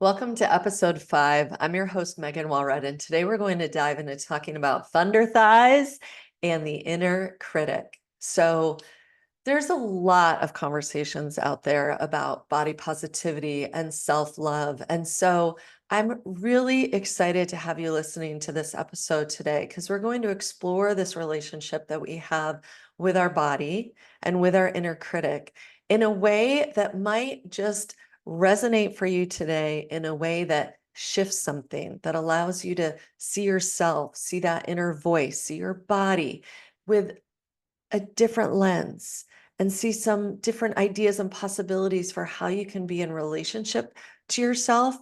Welcome to episode 5. I'm your host, Megan Walred, and today we're going to dive into talking about thunder thighs and the inner critic. So, there's a lot of conversations out there about body positivity and self-love. And so, I'm really excited to have you listening to this episode today because we're going to explore this relationship that we have with our body and with our inner critic in a way that might just resonate for you today in a way that shifts something, that allows you to see yourself, see that inner voice, see your body with a different lens and see some different ideas and possibilities for how you can be in relationship to yourself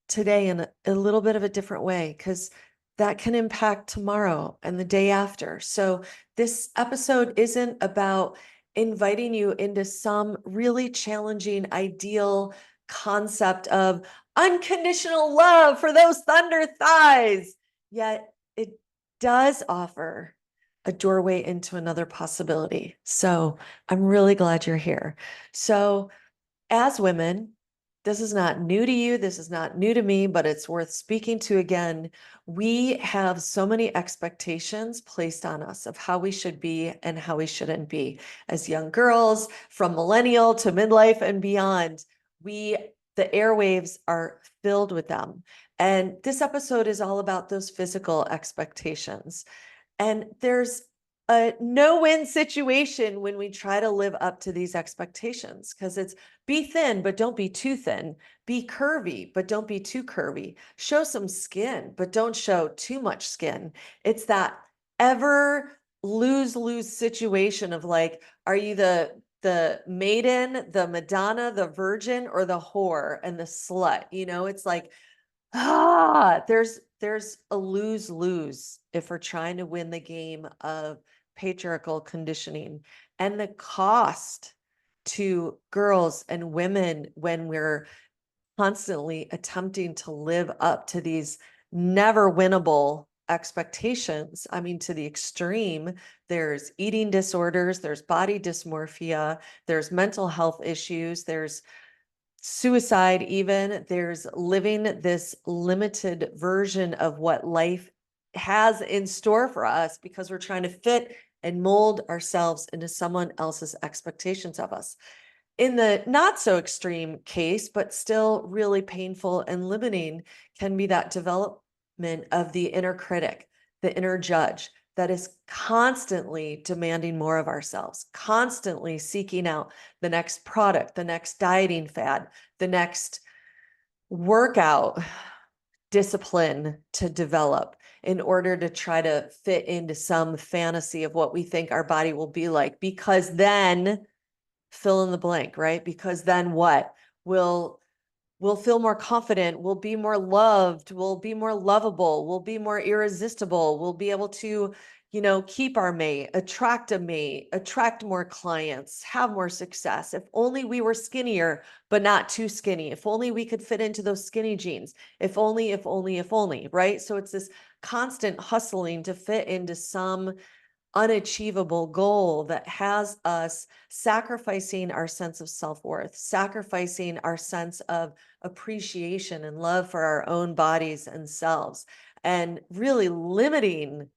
today in a little bit of a different way, because that can impact tomorrow and the day after. So this episode isn't about inviting you into some really challenging ideal concept of unconditional love for those thunder thighs, yet it does offer a doorway into another possibility. So I'm really glad you're here. So, as women, this is not new to you. This is not new to me, but it's worth speaking to again. We have so many expectations placed on us of how we should be and how we shouldn't be. As young girls, from millennial to midlife and beyond, the airwaves are filled with them. And this episode is all about those physical expectations. And there's a no-win situation when we try to live up to these expectations, because it's be thin, but don't be too thin. Be curvy, but don't be too curvy. Show some skin, but don't show too much skin. It's that ever lose-lose situation of like, are you the maiden, the Madonna, the virgin, or the whore and the slut? It's like, there's a lose-lose if we're trying to win the game of patriarchal conditioning, and the cost to girls and women when we're constantly attempting to live up to these never winnable expectations. I mean, to the extreme, there's eating disorders, there's body dysmorphia, there's mental health issues, there's suicide, even there's living this limited version of what life has in store for us because we're trying to fit and mold ourselves into someone else's expectations of us. In the not so extreme case, but still really painful and limiting, can be that development of the inner critic, the inner judge that is constantly demanding more of ourselves, constantly seeking out the next product, the next dieting fad, the next workout discipline to develop in order to try to fit into some fantasy of what we think our body will be like, because then fill in the blank, right? Because then what? We'll feel more confident, we'll be more loved, we'll be more lovable, we'll be more irresistible, we'll be able to, keep our mate, attract a mate, attract more clients, have more success. If only we were skinnier, but not too skinny. If only we could fit into those skinny jeans. If only, if only, if only, right? So it's this constant hustling to fit into some unachievable goal that has us sacrificing our sense of self-worth, sacrificing our sense of appreciation and love for our own bodies and selves, and really limiting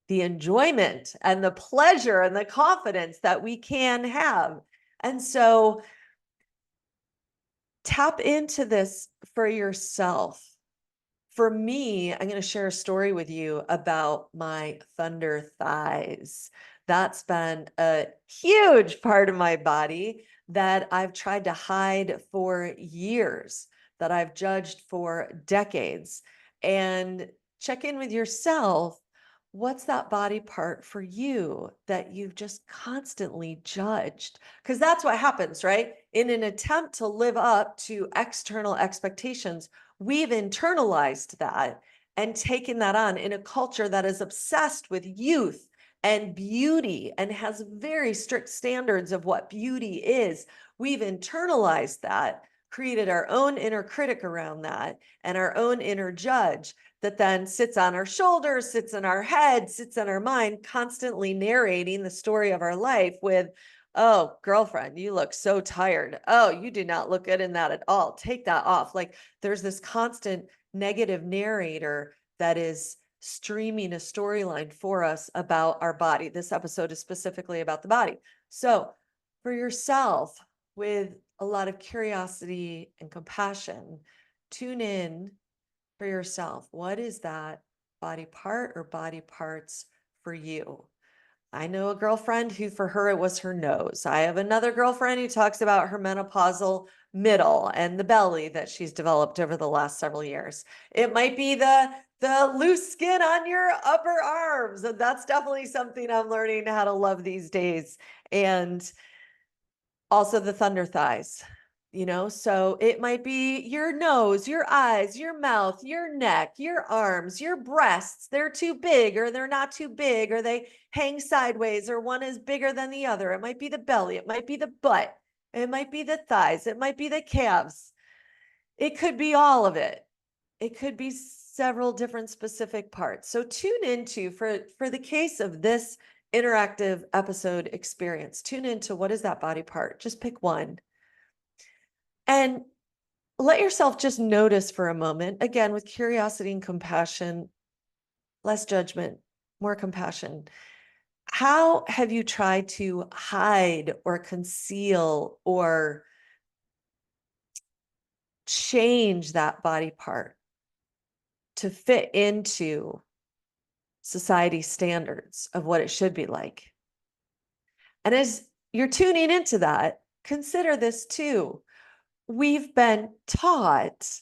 the enjoyment and the pleasure and the confidence that we can have. And so tap into this for yourself. For me, I'm going to share a story with you about my thunder thighs. That's been a huge part of my body that I've tried to hide for years, that I've judged for decades. And check in with yourself. What's that body part for you that you've just constantly judged? Because that's what happens, right? In an attempt to live up to external expectations, we've internalized that and taken that on in a culture that is obsessed with youth and beauty and has very strict standards of what beauty is. We've internalized that, created our own inner critic around that, and our own inner judge that then sits on our shoulders, sits in our head, sits in our mind, constantly narrating the story of our life with, Oh, girlfriend, you look so tired. Oh, you do not look good in that at all. Take that off. Like there's this constant negative narrator that is streaming a storyline for us about our body. This episode is specifically about the body. So, for yourself, with a lot of curiosity and compassion, tune in for yourself. What is that body part or body parts for you? I know a girlfriend who, for her, it was her nose. I have another girlfriend who talks about her menopausal middle and the belly that she's developed over the last several years. It might be the loose skin on your upper arms. And that's definitely something I'm learning how to love these days. And also the thunder thighs, so it might be your nose, your eyes, your mouth, your neck, your arms, your breasts. They're too big or they're not too big, or they hang sideways, or one is bigger than the other. It might be the belly, it might be the butt, it might be the thighs, it might be the calves. It could be all of it. It could be several different specific parts. So tune into, for the case of this interactive episode experience, tune into what is that body part. Just pick one and let yourself just notice for a moment, again, with curiosity and compassion, less judgment, more compassion. How have you tried to hide or conceal or change that body part to fit into society standards of what it should be like? And as you're tuning into that, consider this too. We've been taught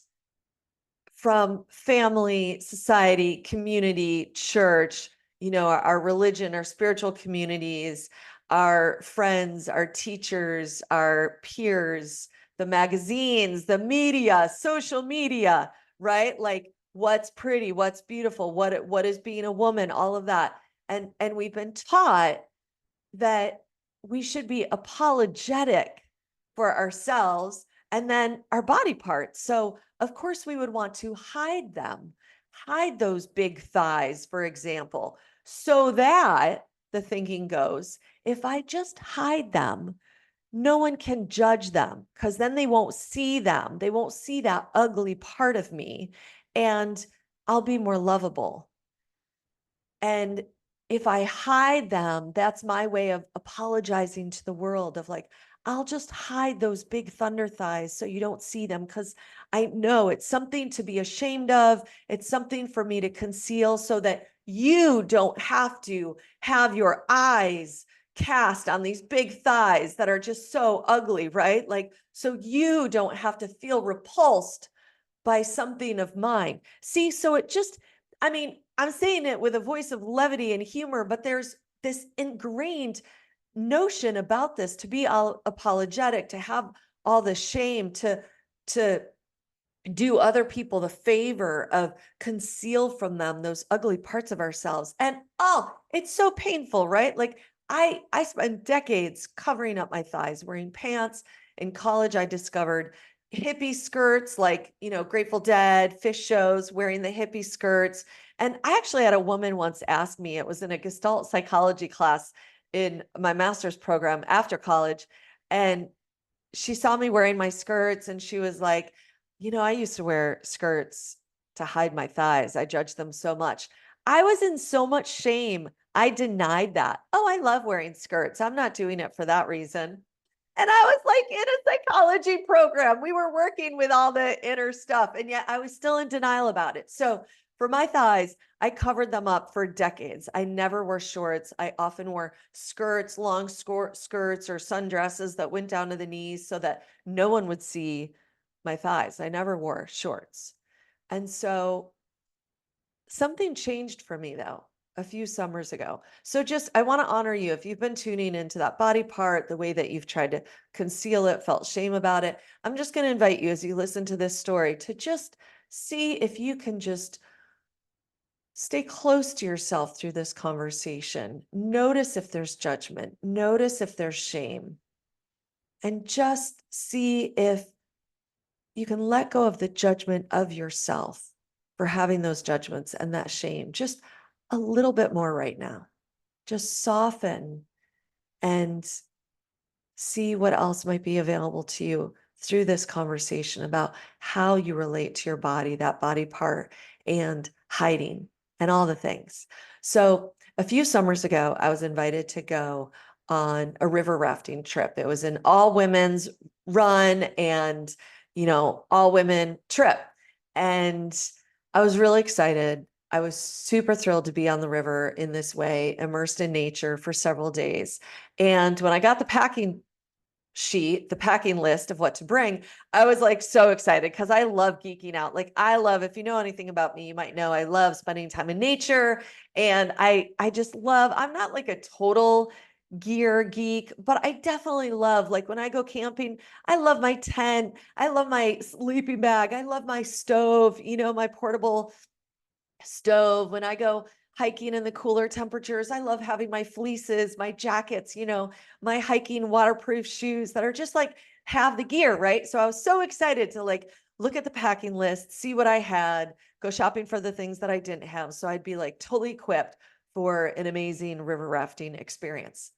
from family, society, community, church, our religion, our spiritual communities, our friends, our teachers, our peers, the magazines, the media, social media, right? Like what's pretty, what's beautiful, what is being a woman, all of that. And we've been taught that we should be apologetic for ourselves and then our body parts. So, of course, we would want to hide them, hide those big thighs, for example, so that the thinking goes, if I just hide them, no one can judge them because then they won't see them. They won't see that ugly part of me, and I'll be more lovable. And if I hide them, that's my way of apologizing to the world of like, I'll just hide those big thunder thighs so you don't see them because I know it's something to be ashamed of. It's something for me to conceal so that you don't have to have your eyes cast on these big thighs that are just so ugly, right? Like, so you don't have to feel repulsed by something of mine. See, so it just, I mean, I'm saying it with a voice of levity and humor, but there's this ingrained notion about this to be all apologetic, to have all the shame, to do other people the favor of conceal from them those ugly parts of ourselves. And oh, it's so painful, right? Like I spent decades covering up my thighs, wearing pants. In college, I discovered hippie skirts, like, Grateful Dead, Fish shows, wearing the hippie skirts. And I actually had a woman once ask me, it was in a Gestalt psychology class in my master's program after college. And she saw me wearing my skirts and she was like, I used to wear skirts to hide my thighs. I judged them so much. I was in so much shame. I denied that. Oh, I love wearing skirts. I'm not doing it for that reason. And I was like in a psychology program. We were working with all the inner stuff, and yet I was still in denial about it. So for my thighs, I covered them up for decades. I never wore shorts. I often wore skirts, long skirts or sundresses that went down to the knees so that no one would see my thighs. I never wore shorts. And so something changed for me though a few summers ago. So just, I want to honor you. If you've been tuning into that body part, the way that you've tried to conceal it, felt shame about it, I'm just going to invite you as you listen to this story to just see if you can just stay close to yourself through this conversation. Notice if there's judgment, notice if there's shame, and just see if you can let go of the judgment of yourself for having those judgments and that shame just a little bit more right now. Just soften and See what else might be available to you through this conversation about how you relate to your body, that body part, and hiding and all the things. So, a few summers ago, I was invited to go on a river rafting trip. It was an all women's run and, all women trip. And I was really excited. I was super thrilled to be on the river in this way, immersed in nature for several days. And when I got the packing sheet, the packing list of what to bring, I was like so excited because I love geeking out. Like I love, if you know anything about me, you might know I love spending time in nature. And I just love, I'm not like a total gear geek, but I definitely love, like when I go camping, I love my tent, I love my sleeping bag, I love my stove, my portable stove. When I go hiking in the cooler temperatures, I love having my fleeces, my jackets, my hiking waterproof shoes that are just like have the gear, right? So I was so excited to like look at the packing list, see what I had, go shopping for the things that I didn't have. So I'd be like totally equipped for an amazing river rafting experience.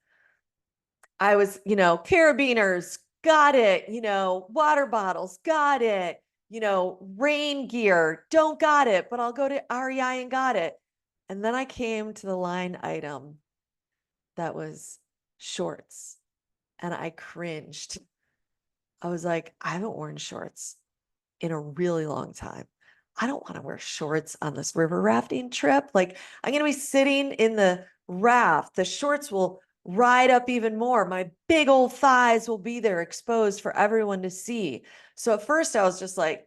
I was, carabiners, got it, water bottles, got it, rain gear, don't got it, but I'll go to REI and got it. And then I came to the line item that was shorts and I cringed. I was like, I haven't worn shorts in a really long time. I don't want to wear shorts on this river rafting trip. Like, I'm going to be sitting in the raft. The shorts will ride up even more. My big old thighs will be there exposed for everyone to see. So at first I was just like,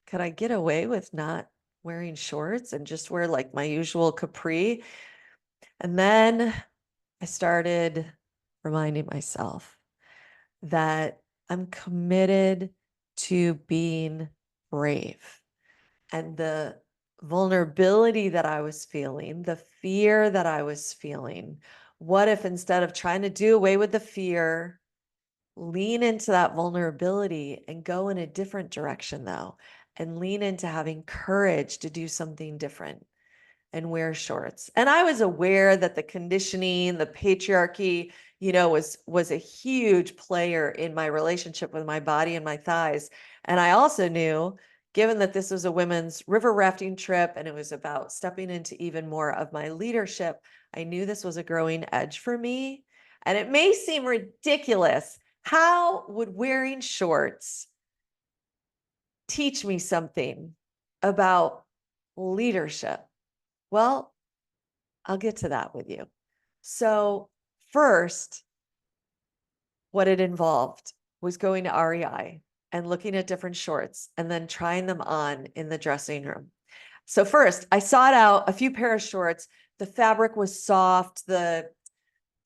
could I get away with not wearing shorts and just wear like my usual capri? And then I started reminding myself that I'm committed to being brave. And the vulnerability that I was feeling, the fear that I was feeling, what if instead of trying to do away with the fear, lean into that vulnerability and go in a different direction, though, and lean into having courage to do something different and wear shorts. And I was aware that the conditioning, the patriarchy, was a huge player in my relationship with my body and my thighs. And I also knew, given that this was a women's river rafting trip and it was about stepping into even more of my leadership, I knew this was a growing edge for me. And it may seem ridiculous. How would wearing shorts teach me something about leadership? Well, I'll get to that with you. So, first, what it involved was going to REI and looking at different shorts and then trying them on in the dressing room. So, first, I sought out a few pair of shorts. The fabric was soft, the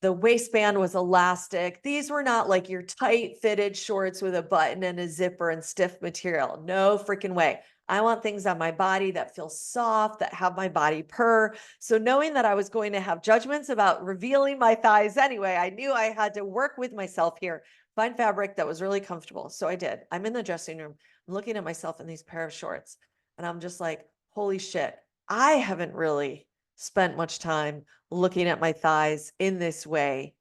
waistband was elastic. These were not like your tight fitted shorts with a button and a zipper and stiff material. No freaking way. I want things on my body that feel soft, that have my body purr. So knowing that I was going to have judgments about revealing my thighs anyway, I knew I had to work with myself here, find fabric that was really comfortable. So I did. I'm in the dressing room. I'm looking at myself in these pair of shorts and I'm just like, holy shit, I haven't really spent much time looking at my thighs in this way.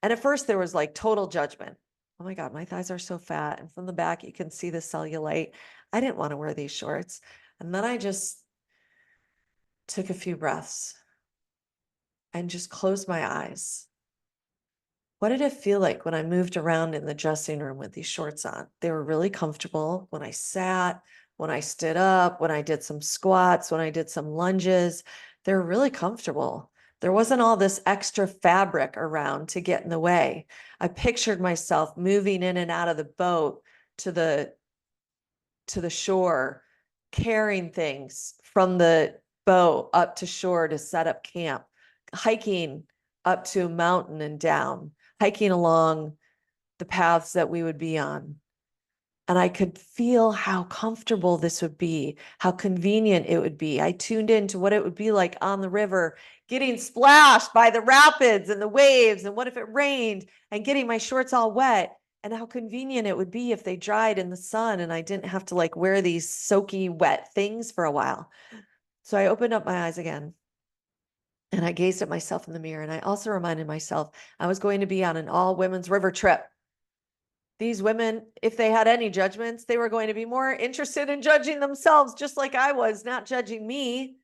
And at first there was like total judgment. Oh my God, my thighs are so fat. And from the back, you can see the cellulite. I didn't want to wear these shorts. And then I just took a few breaths and just closed my eyes. What did it feel like when I moved around in the dressing room with these shorts on? They were really comfortable when I sat, when I stood up, when I did some squats, when I did some lunges. They're really comfortable. There wasn't all this extra fabric around to get in the way. I pictured myself moving in and out of the boat to the shore, carrying things from the boat up to shore to set up camp, hiking up to a mountain and down, hiking along the paths that we would be on. And I could feel how comfortable this would be, how convenient it would be. I tuned into what it would be like on the river, getting splashed by the rapids and the waves. And what if it rained and getting my shorts all wet? And how convenient it would be if they dried in the sun and I didn't have to like wear these soaky, wet things for a while. So I opened up my eyes again and I gazed at myself in the mirror. And I also reminded myself I was going to be on an all women's river trip. these women, if they had any judgments, they were going to be more interested in judging themselves, just like I was, not judging me.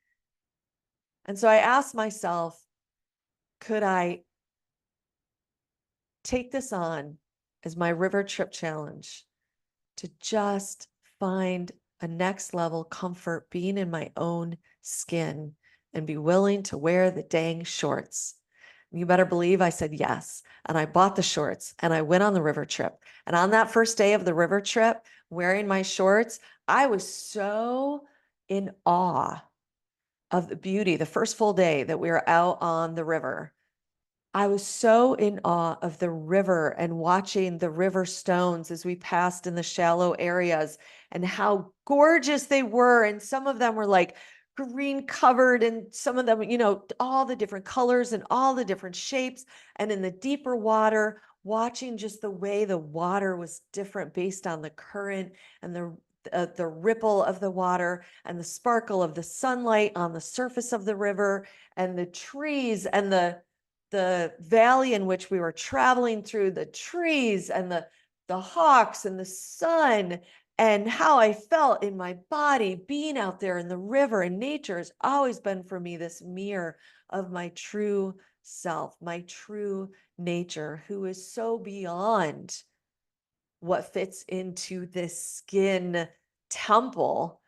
And so I asked myself, could I take this on as my river trip challenge to just find a next level comfort being in my own skin and be willing to wear the dang shorts? You better believe I said yes. And I bought the shorts and I went on the river trip. And on that first day of the river trip, wearing my shorts, I was so in awe of the beauty. The first full day that we were out on the river, I was so in awe of the river and watching the river stones as we passed in the shallow areas and how gorgeous they were. And some of them were like green covered, and some of them, all the different colors and all the different shapes. And in the deeper water, watching just the way the water was different based on the current and the ripple of the water and the sparkle of the sunlight on the surface of the river and the trees and the valley in which we were traveling through, the trees and the hawks and the sun, and how I felt in my body being out there in the river. And nature has always been for me this mirror of my true self, my true nature, who is so beyond what fits into this skin temple.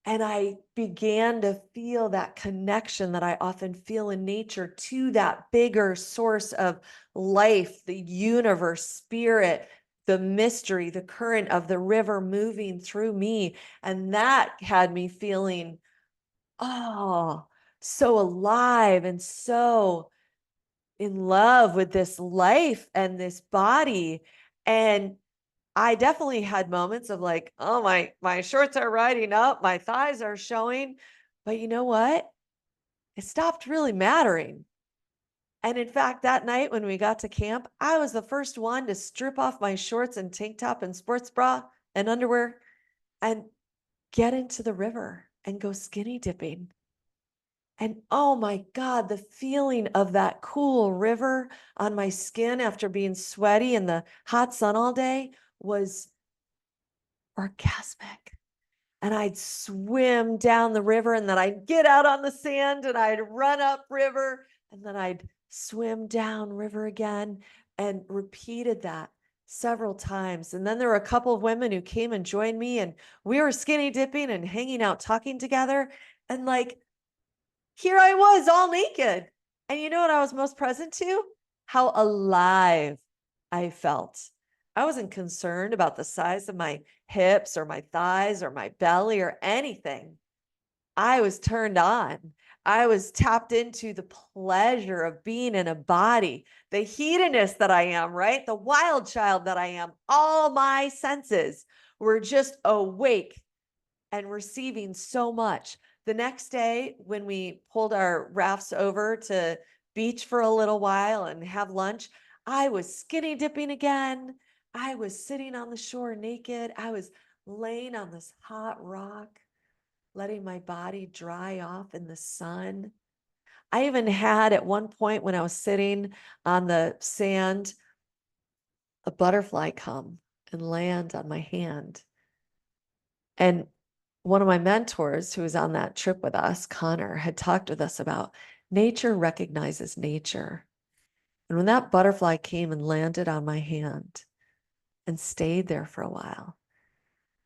And I began to feel that connection that I often feel in nature to that bigger source of life, the universe, spirit, the mystery, the current of the river moving through me. And that had me feeling, oh, so alive and so in love with this life and this body. And I definitely had moments of like, oh, my shorts are riding up, my thighs are showing. But you know what? It stopped really mattering. And in fact, that night when we got to camp, I was the first one to strip off my shorts and tank top and sports bra and underwear and get into the river and go skinny dipping. And oh my God, the feeling of that cool river on my skin after being sweaty in the hot sun all day was orgasmic. And I'd swim down the river, and then I'd get out on the sand and I'd run up river, and then I'd swim down river again, and repeated that several times. And then there were a couple of women who came and joined me, and we were skinny dipping and hanging out, talking together. And like, here I was all naked. And you know what I was most present to? How alive I felt. I wasn't concerned about the size of my hips or my thighs or my belly or anything. I was turned on. I was tapped into the pleasure of being in a body, the hedonist that I am, right? The wild child that I am. All my senses were just awake and receiving so much. The next day, when we pulled our rafts over to beach for a little while and have lunch, I was skinny dipping again. I was sitting on the shore naked. I was laying on this hot rock, letting my body dry off in the sun. I even had at one point when I was sitting on the sand, a butterfly come and land on my hand. And one of my mentors who was on that trip with us, Connor, had talked with us about nature recognizes nature. And when that butterfly came and landed on my hand and stayed there for a while,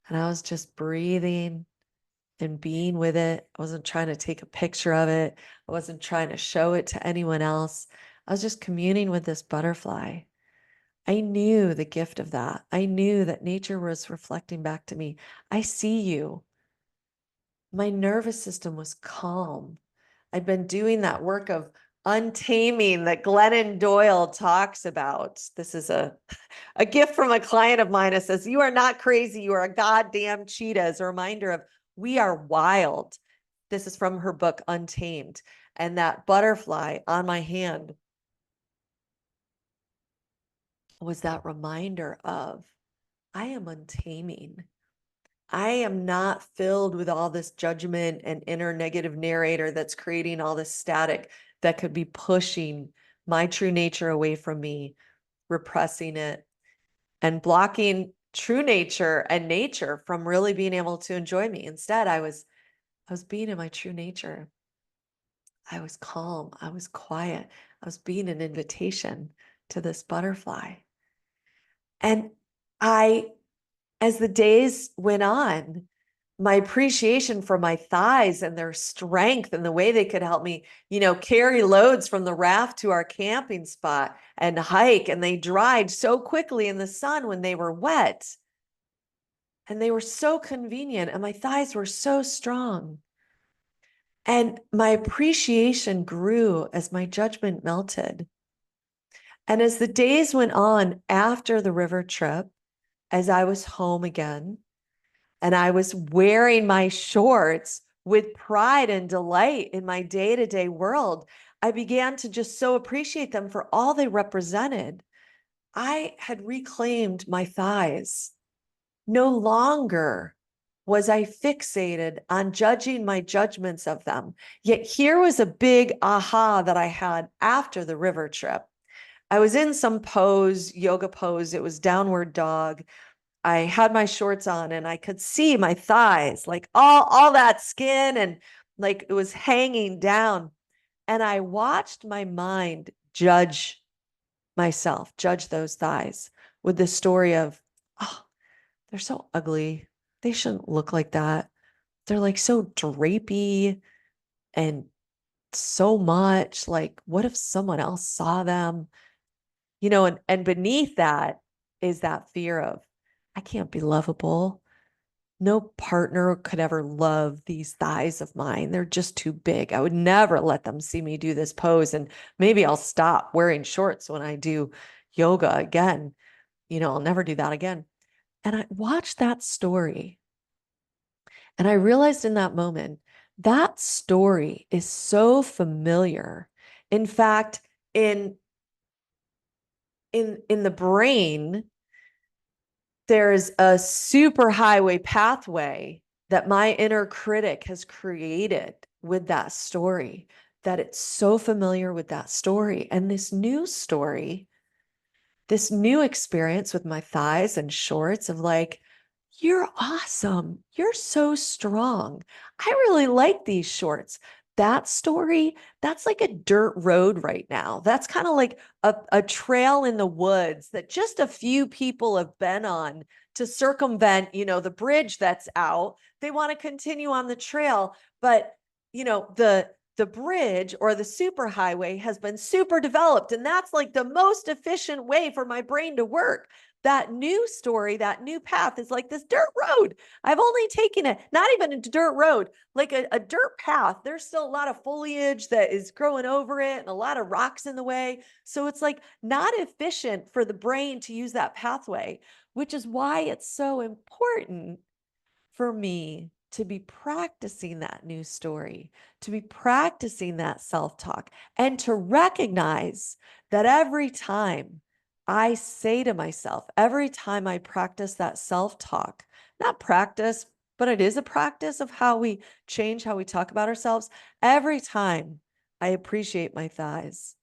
and I was just breathing and being with it, I wasn't trying to take a picture of it. I wasn't trying to show it to anyone else. I was just communing with this butterfly. I knew the gift of that. I knew that nature was reflecting back to me. I see you. My nervous system was calm. I'd been doing that work of untaming that Glennon Doyle talks about. This is a gift from a client of mine that says, you are not crazy. You are a goddamn cheetah, as a reminder of we are wild. This is from her book, Untamed. And that butterfly on my hand was that reminder of I am untaming. I am not filled with all this judgment and inner negative narrator that's creating all this static that could be pushing my true nature away from me, repressing it, and blocking true nature and nature from really being able to enjoy me. Instead, I was being in my true nature. I was calm. I was quiet. I was being an invitation to this butterfly. And I, as the days went on, my appreciation for my thighs and their strength and the way they could help me, carry loads from the raft to our camping spot and hike. And they dried so quickly in the sun when they were wet. And they were so convenient. And my thighs were so strong. And my appreciation grew as my judgment melted. And as the days went on after the river trip, as I was home again, and I was wearing my shorts with pride and delight in my day-to-day world, I began to just so appreciate them for all they represented. I had reclaimed my thighs. No longer was I fixated on judging my judgments of them. Yet here was a big aha that I had after the river trip. I was in some pose, yoga pose. It was downward dog. I had my shorts on and I could see my thighs, like all that skin, and like it was hanging down. And I watched my mind judge myself, judge those thighs with the story of, oh, they're so ugly. They shouldn't look like that. They're like so drapey and so much. Like, what if someone else saw them? And beneath that is that fear of, I can't be lovable. No partner could ever love these thighs of mine. They're just too big. I would never let them see me do this pose. And maybe I'll stop wearing shorts when I do yoga again. I'll never do that again. And I watched that story and I realized in that moment, that story is so familiar. In fact, in the brain, there's a superhighway pathway that my inner critic has created with that story, that it's so familiar with that story. And this new story, this new experience with my thighs and shorts of like, you're awesome. You're so strong. I really like these shorts. That story, that's like a dirt road right now. That's kind of like a trail in the woods that just a few people have been on to circumvent, the bridge that's out. They want to continue on the trail, but the bridge or the superhighway has been super developed, and that's like the most efficient way for my brain to work. That new story, that new path is like this dirt road. I've only taken it, not even a dirt road, like a dirt path. There's still a lot of foliage that is growing over it and a lot of rocks in the way. So it's like not efficient for the brain to use that pathway, which is why it's so important for me to be practicing that new story, to be practicing that self-talk, and to recognize that every time I say to myself, every time I practice that self-talk, not practice, but it is a practice of how we change how we talk about ourselves. Every time I appreciate my thighs,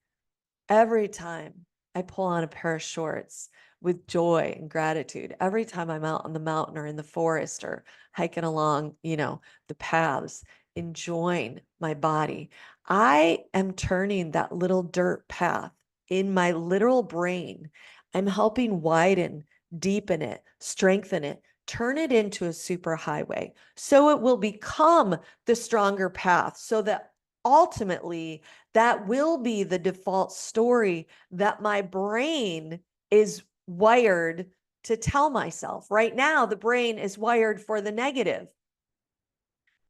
every time I pull on a pair of shorts with joy and gratitude, every time I'm out on the mountain or in the forest or hiking along, the paths, enjoying my body, I am turning that little dirt path in my literal brain. I'm helping widen, deepen it, strengthen it, turn it into a super highway so it will become the stronger path, so that ultimately that will be the default story that my brain is wired to tell myself. Right now, the brain is wired for the negative.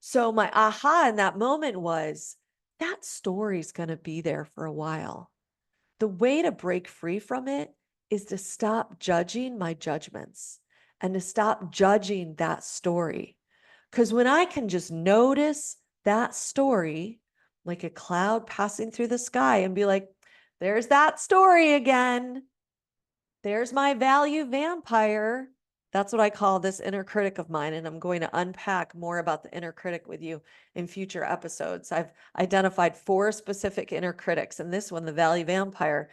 So my aha in that moment was, that story's going to be there for a while. The way to break free from it is to stop judging my judgments and to stop judging that story. Because when I can just notice that story, like a cloud passing through the sky, and be like, there's that story again. There's my value vampire. That's what I call this inner critic of mine. And I'm going to unpack more about the inner critic with you in future episodes. I've identified 4 specific inner critics. And this one, the value vampire,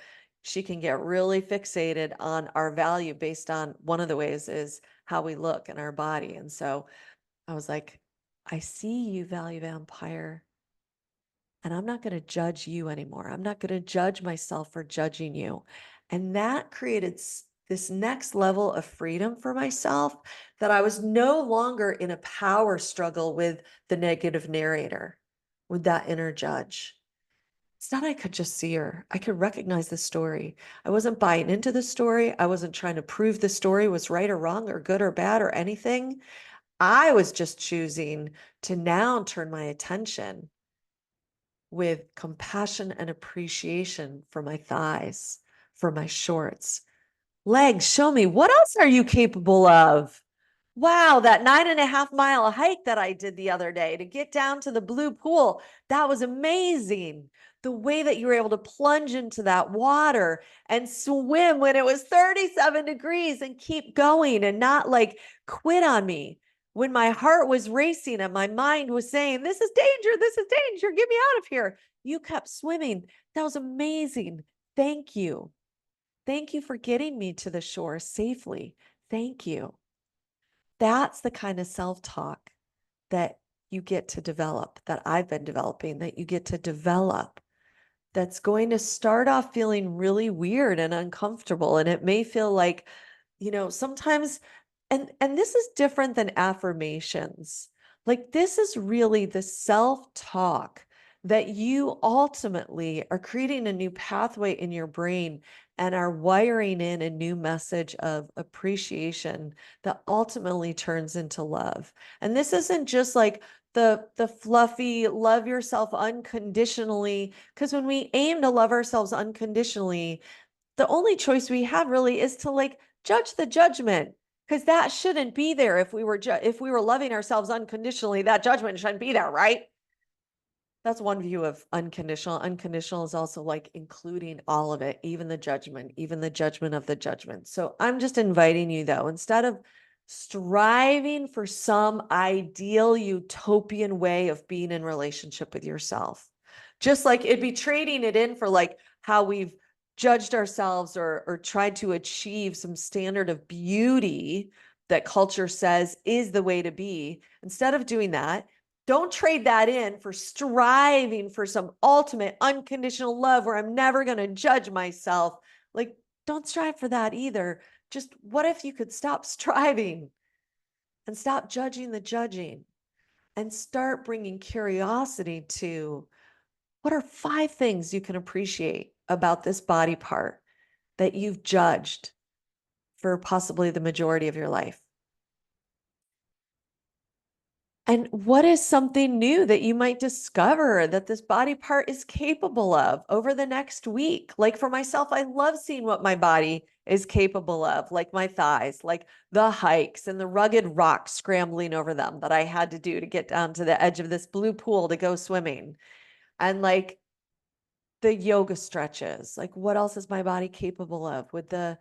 she can get really fixated on our value based on one of the ways is how we look in our body. And so I was like, I see you, value vampire, and I'm not going to judge you anymore. I'm not going to judge myself for judging you. And that created this next level of freedom for myself, that I was no longer in a power struggle with the negative narrator, with that inner judge. Instead, I could just see her. I could recognize the story. I wasn't buying into the story. I wasn't trying to prove the story was right or wrong or good or bad or anything. I was just choosing to now turn my attention with compassion and appreciation for my thighs, for my shorts. Legs, show me, what else are you capable of? Wow, that 9.5 mile hike that I did the other day to get down to the blue pool, that was amazing. The way that you were able to plunge into that water and swim when it was 37 degrees and keep going and not like quit on me. When my heart was racing and my mind was saying, this is danger, get me out of here. You kept swimming. That was amazing. Thank you. Thank you for getting me to the shore safely. Thank you. That's the kind of self-talk that you get to develop, that I've been developing, that you get to develop, that's going to start off feeling really weird and uncomfortable. And it may feel like, sometimes, and this is different than affirmations. Like, this is really the self-talk that you ultimately are creating a new pathway in your brain and are wiring in a new message of appreciation that ultimately turns into love. And this isn't just like the fluffy love yourself unconditionally, because when we aim to love ourselves unconditionally, the only choice we have really is to like judge the judgment, because that shouldn't be there. If we were loving ourselves unconditionally, that judgment shouldn't be there, right? That's one view of unconditional. Unconditional is also like including all of it, even the judgment of the judgment. So I'm just inviting you, though, instead of striving for some ideal utopian way of being in relationship with yourself, just like it'd be trading it in for like how we've judged ourselves or tried to achieve some standard of beauty that culture says is the way to be. Instead of doing that, don't trade that in for striving for some ultimate unconditional love where I'm never going to judge myself. Like, don't strive for that either. Just what if you could stop striving and stop judging the judging and start bringing curiosity to what are 5 things you can appreciate about this body part that you've judged for possibly the majority of your life? And what is something new that you might discover that this body part is capable of over the next week? Like for myself, I love seeing what my body is capable of, like my thighs, like the hikes and the rugged rocks scrambling over them that I had to do to get down to the edge of this blue pool to go swimming. And like the yoga stretches, like what else is my body capable of with the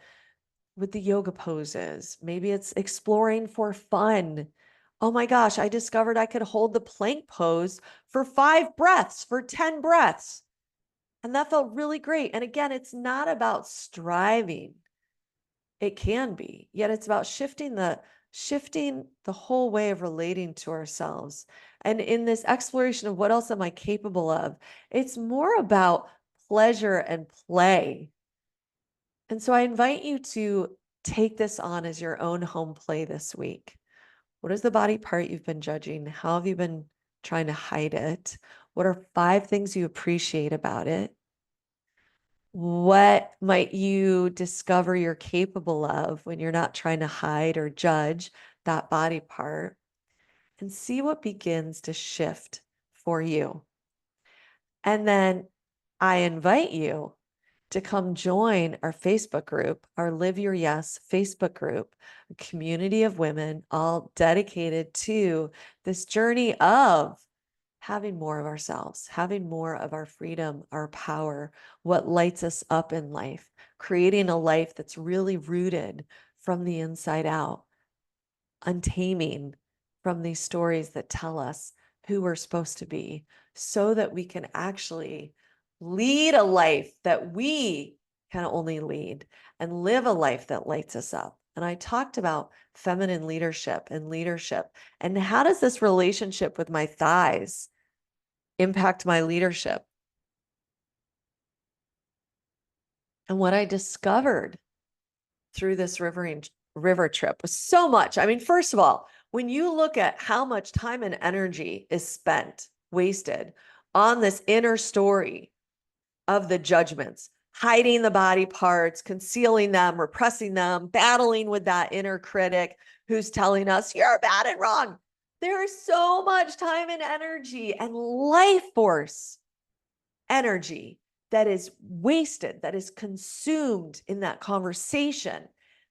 yoga poses? Maybe it's exploring for fun. Oh my gosh, I discovered I could hold the plank pose for 5 breaths, for 10 breaths. And that felt really great. And again, it's not about striving. It can be, yet it's about shifting the whole way of relating to ourselves. And in this exploration of what else am I capable of, it's more about pleasure and play. And so I invite you to take this on as your own home play this week. What is the body part you've been judging? How have you been trying to hide it? What are 5 things you appreciate about it? What might you discover you're capable of when you're not trying to hide or judge that body part? And see what begins to shift for you. And then I invite you to come join our Facebook group, our Live Your Yes Facebook group, a community of women all dedicated to this journey of having more of ourselves, having more of our freedom, our power, what lights us up in life, creating a life that's really rooted from the inside out, untaming from these stories that tell us who we're supposed to be, so that we can actually lead a life that we can only lead and live a life that lights us up. And I talked about feminine leadership and leadership. And how does this relationship with my thighs impact my leadership? And what I discovered through this river trip was so much. I mean, first of all, when you look at how much time and energy is spent, wasted on this inner story of the judgments, hiding the body parts, concealing them, repressing them, battling with that inner critic who's telling us you're bad and wrong. There is so much time and energy and life force energy that is wasted, that is consumed in that conversation,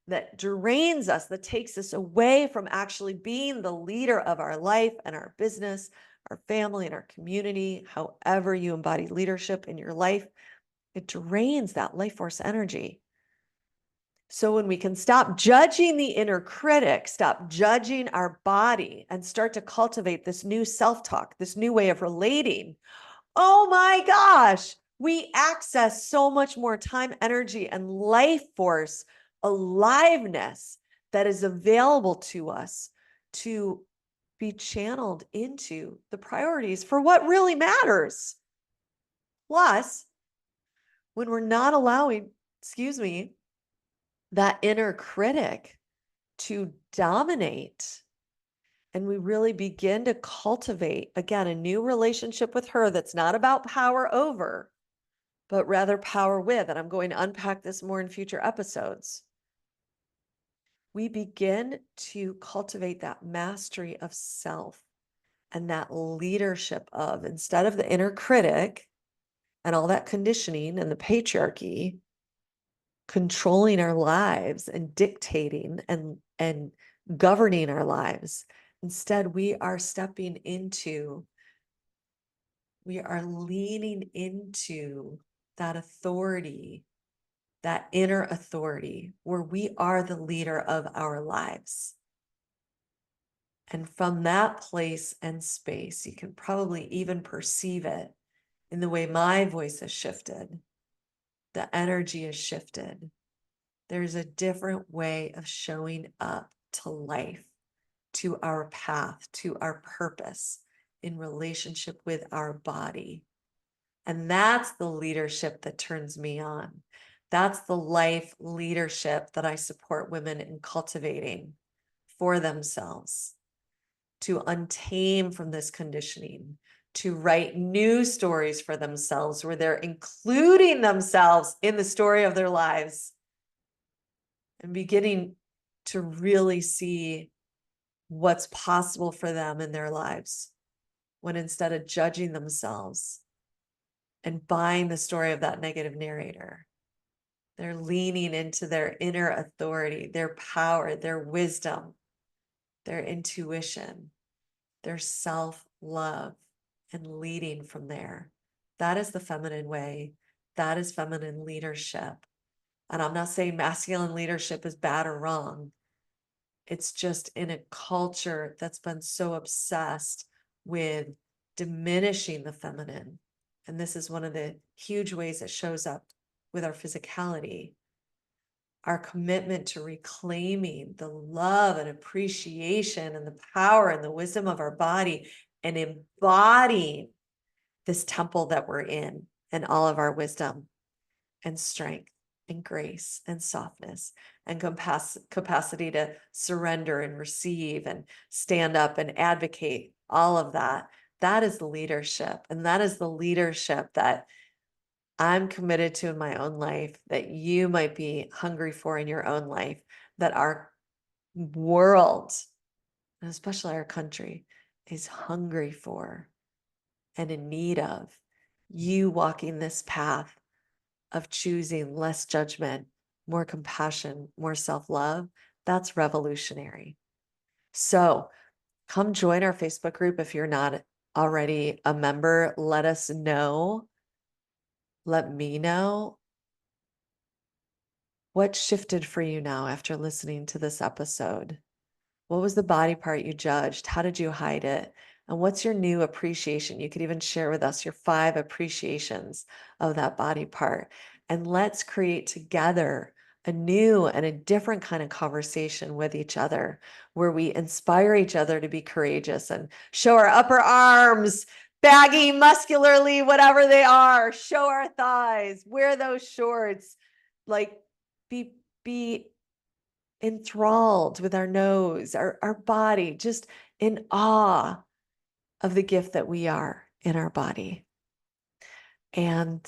that drains us, that takes us away from actually being the leader of our life and our business, our family, and our community. However you embody leadership in your life, it drains that life force energy. So when we can stop judging the inner critic, stop judging our body, and start to cultivate this new self-talk, this new way of relating, oh my gosh, we access so much more time, energy, and life force, aliveness that is available to us to be channeled into the priorities for what really matters. Plus, when we're not allowing, that inner critic to dominate, and we really begin to cultivate, again, a new relationship with her that's not about power over, but rather power with. And I'm going to unpack this more in future episodes. We begin to cultivate that mastery of self and that leadership of, instead of the inner critic and all that conditioning and the patriarchy controlling our lives and dictating and governing our lives. Instead, we are leaning into that authority, that inner authority, where we are the leader of our lives. And from that place and space, you can probably even perceive it in the way my voice has shifted. The energy has shifted. There's a different way of showing up to life, to our path, to our purpose in relationship with our body. And that's the leadership that turns me on. That's the life leadership that I support women in cultivating for themselves, to untame from this conditioning, to write new stories for themselves where they're including themselves in the story of their lives and beginning to really see what's possible for them in their lives, when instead of judging themselves and buying the story of that negative narrator, they're leaning into their inner authority, their power, their wisdom, their intuition, their self-love, and leading from there. That is the feminine way. That is feminine leadership. And I'm not saying masculine leadership is bad or wrong. It's just in a culture that's been so obsessed with diminishing the feminine. And this is one of the huge ways it shows up with our physicality. Our commitment to reclaiming the love and appreciation and the power and the wisdom of our body and embodying this temple that we're in and all of our wisdom and strength and grace and softness and capacity to surrender and receive and stand up and advocate, all of that. That is the leadership. And that is the leadership that I'm committed to in my own life, that you might be hungry for in your own life, that our world, and especially our country, is hungry for and in need of. You walking this path of choosing less judgment, more compassion, more self-love. That's revolutionary. So come join our Facebook group if you're not already a member. Let us know. Let me know what shifted for you now after listening to this episode. What was the body part you judged? How did you hide it? And what's your new appreciation? You could even share with us your 5 appreciations of that body part. and let's create together a new and a different kind of conversation with each other where we inspire each other to be courageous and show our upper arms, baggy, muscularly, whatever they are, show our thighs, wear those shorts, like be enthralled with our nose, our body, just in awe of the gift that we are in our body. And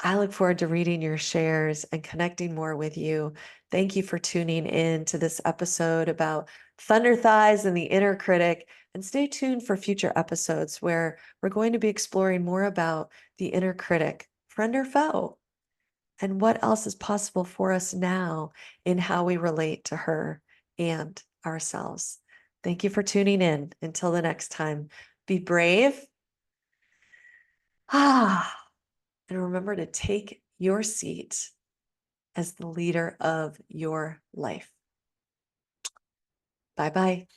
I look forward to reading your shares and connecting more with you. Thank you for tuning in to this episode about thunder thighs and the inner critic. And stay tuned for future episodes where we're going to be exploring more about the inner critic, friend or foe, and what else is possible for us now in how we relate to her and ourselves. Thank you for tuning in. Until the next time, be brave. And remember to take your seat as the leader of your life. Bye-bye.